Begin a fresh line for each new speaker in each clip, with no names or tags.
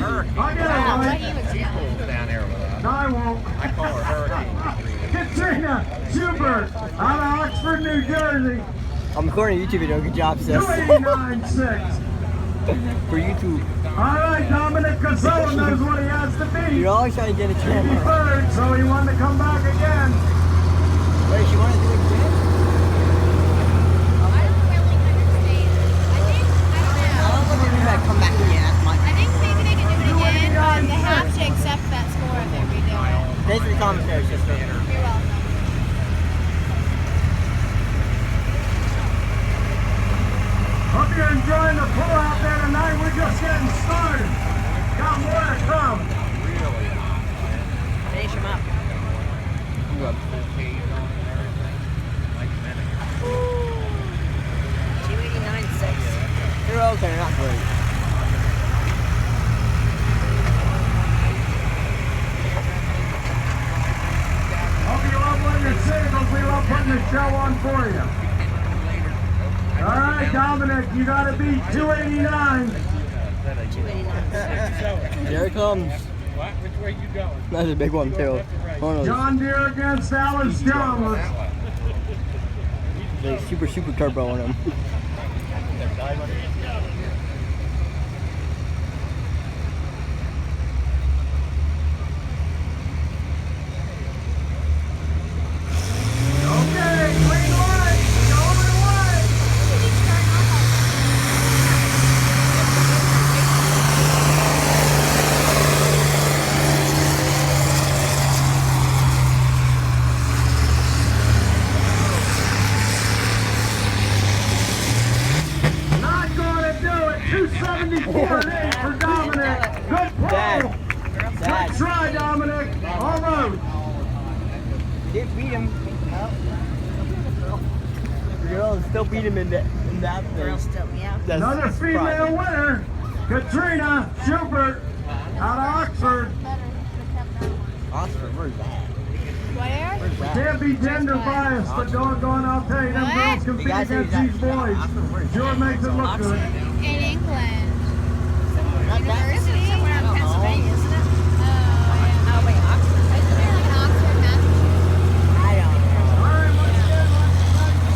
crazy.
I get it, Mike.
She's down there with us.
No, I won't.
I call her Hurricane.
Katrina Schubert out of Oxford, New Jersey.
I'm recording a YouTube video. Good job, sis.
289.6.
For YouTube.
All right, Dominic Casella knows what he has to be.
You're always trying to get a
He
camera.
deferred, so he wanted to come back again.
Wait, she wanted to do it again?
I don't really understand. I don't know.
Maybe I come back again. That's my.
I think maybe they can do it again, but they have to accept that score if they redo it.
Thanks for the commentary, sister.
You're welcome.
Hope you're enjoying the pool out there tonight. We're just getting started. Got more to come.
Finish him up. You up. 289.6. They're okay, not great.
Hope you love when you're singles. We love putting the show on for you. All right, Dominic, you got to beat 289.
Here it comes.
What? Which way you going?
That's a big one, too. One of those
John Deere against Alice Chalmers.
big super turbo on them.
Okay, green light. Going away. Not going to do it. 274.8 for Dominic. Good pull.
Dad.
Good try, Dominic. Almost.
Did beat him. Girl still beat him in that thing.
Still, yeah.
That's
Another female
surprising.
winner, Katrina Schubert out of Oxford.
Oxford, where's that?
Where?
Where's that?
Can't be gender biased, but doggone, I'll tell you, them
What?
girls compete
You guys say
against
that-
these boys. Sure makes it look good.
In England.
Not that.
University?
Somewhere in Pennsylvania, isn't it?
Oh, yeah.
Oh, wait, Oxford.
Isn't it like Oxford, Massachusetts?
I don't know.
All right, once again,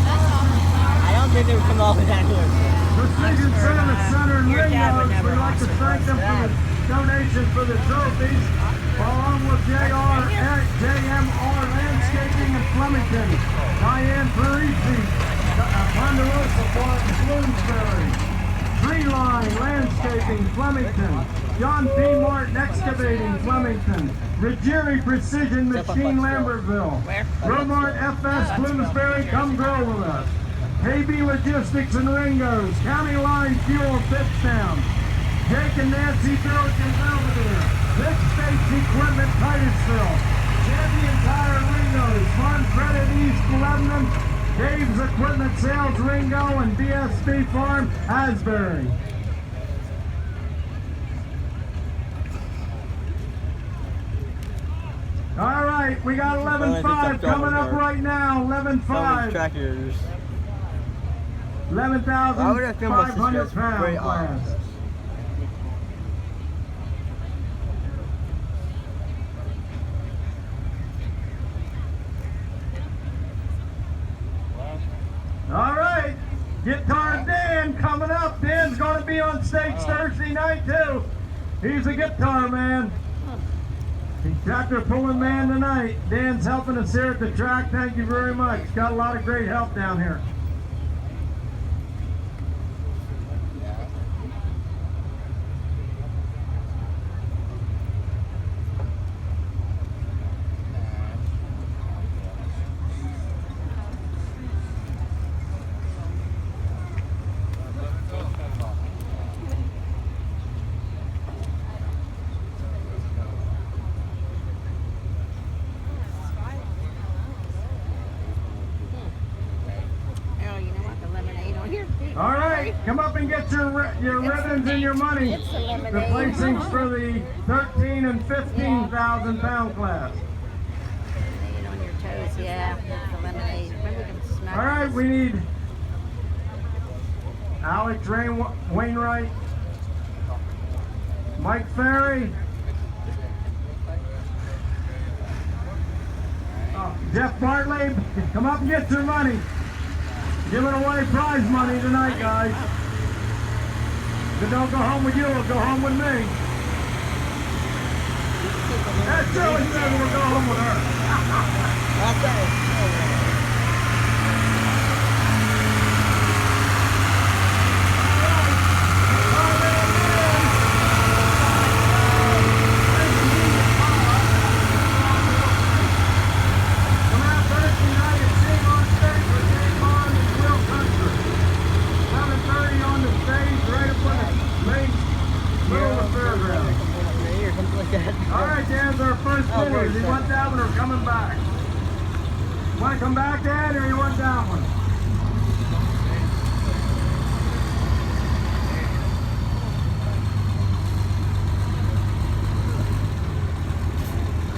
That's awful.
I don't think they would come all the way down here.
Precision Service Center in
Your dad would
Ringgold.
never
We'd like to
Oxford
thank them for the donation for the trophies. Along with JMR Landscaping in Flemington, Diane Parisi, Ponderosa Farm, Bloomsbury, Treeline Landscaping, Flemington, John P. Martin Excavating, Flemington, Ruggieri Precision Machine, Lambertville, Romart FS, Bloomsbury, come grow with us. KB Logistics and Ringos, County Line Fuel, Pittsdown, Jake and Nancy Billiken, Belvedere, Big States Equipment, Titusville, Champion Tire, Ringos, Farm Credit, East Lebanon, Dave's Equipment Sales, Ringo, and BSB Farm, Asbury. All right, we got 11.5 coming up right now,
Some of
11.5.
the trackers.
11,500 pound class. All right, Guitar Dan coming up. Dan's going to be on stage Thursday night too. He's a guitar man. He's tractor pulling man tonight. Dan's helping us here at the track. Thank you very much. Got a lot of great help down here.
Oh, you know what? The lemonade on here.
All right, come up and get your ribbons and your money.
It's the lemonade.
The placings for the 13 and 15,000 pound class.
Lemonade on your toes, yeah. The lemonade. Maybe we can smack
All right,
this.
we need Alex Wainwright, Mike Ferry. Jeff Bartley, come up and get your money. Giving away prize money tonight, guys. If it don't go home with you, it'll go home with me. That Joey says we'll go home with her.
That's it.
Alright, Dan's our first winner. He went that one or coming back? Want to come back, Dan, or you want that one?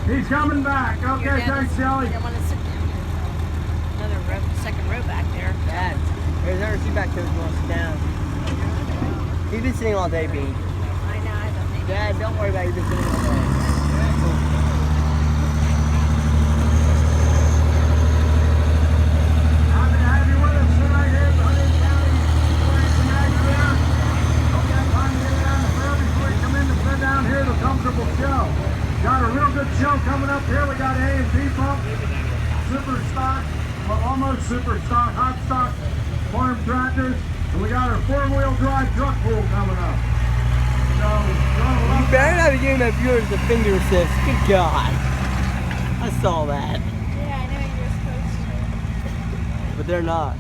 He's coming back. Okay, thanks, Shelly.
They want to sit down. Another row, second row back there.
Dad, there's never seen back there who wants to sit down. He's been sitting all day, Bean.
I know, I don't think.
Dad, don't worry about it. He's been sitting all day.
Happy to have you with us tonight here at the Huntington County Racing Accident. Hope you have time to get down the trail before you come in to sit down here at a comfortable show. Got a real good show coming up here. We got A&P Pump, Super Stock, well, almost Super Stock, Hot Stock, Farm Tractors, and we got our four-wheel drive truck pool coming up. So,
You better not be giving my viewers the finger assist. Good God. I saw that.
Yeah, I know you're supposed to.
But they're not.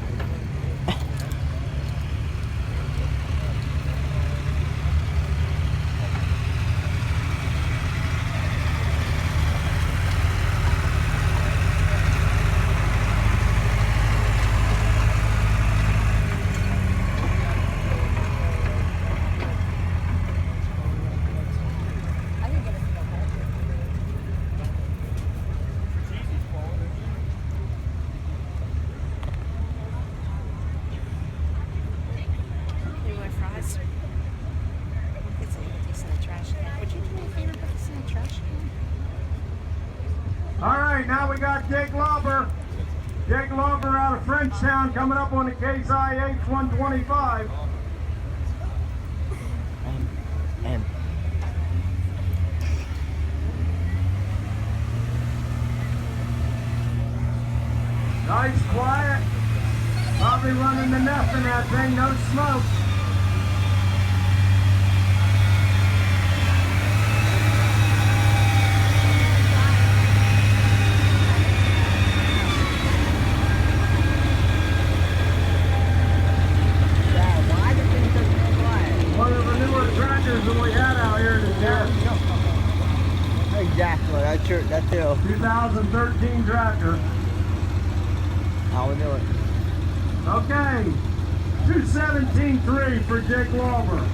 You want fries? It's in the trash can. Would you do me a favor, put this in the trash can?
all right, now we got Jake Lauber. Jake Lauber out of Frenchtown coming up on the Case IH 125.
And
Nice, quiet. Probably running the nest in that thing, no smoke.
Dad, why did things so quiet?
One of the newer tractors that we had out here today.
Exactly. That's true. That's true.
2013 tractor.
I will do it.
Okay, 217.3 for Jake Lauber.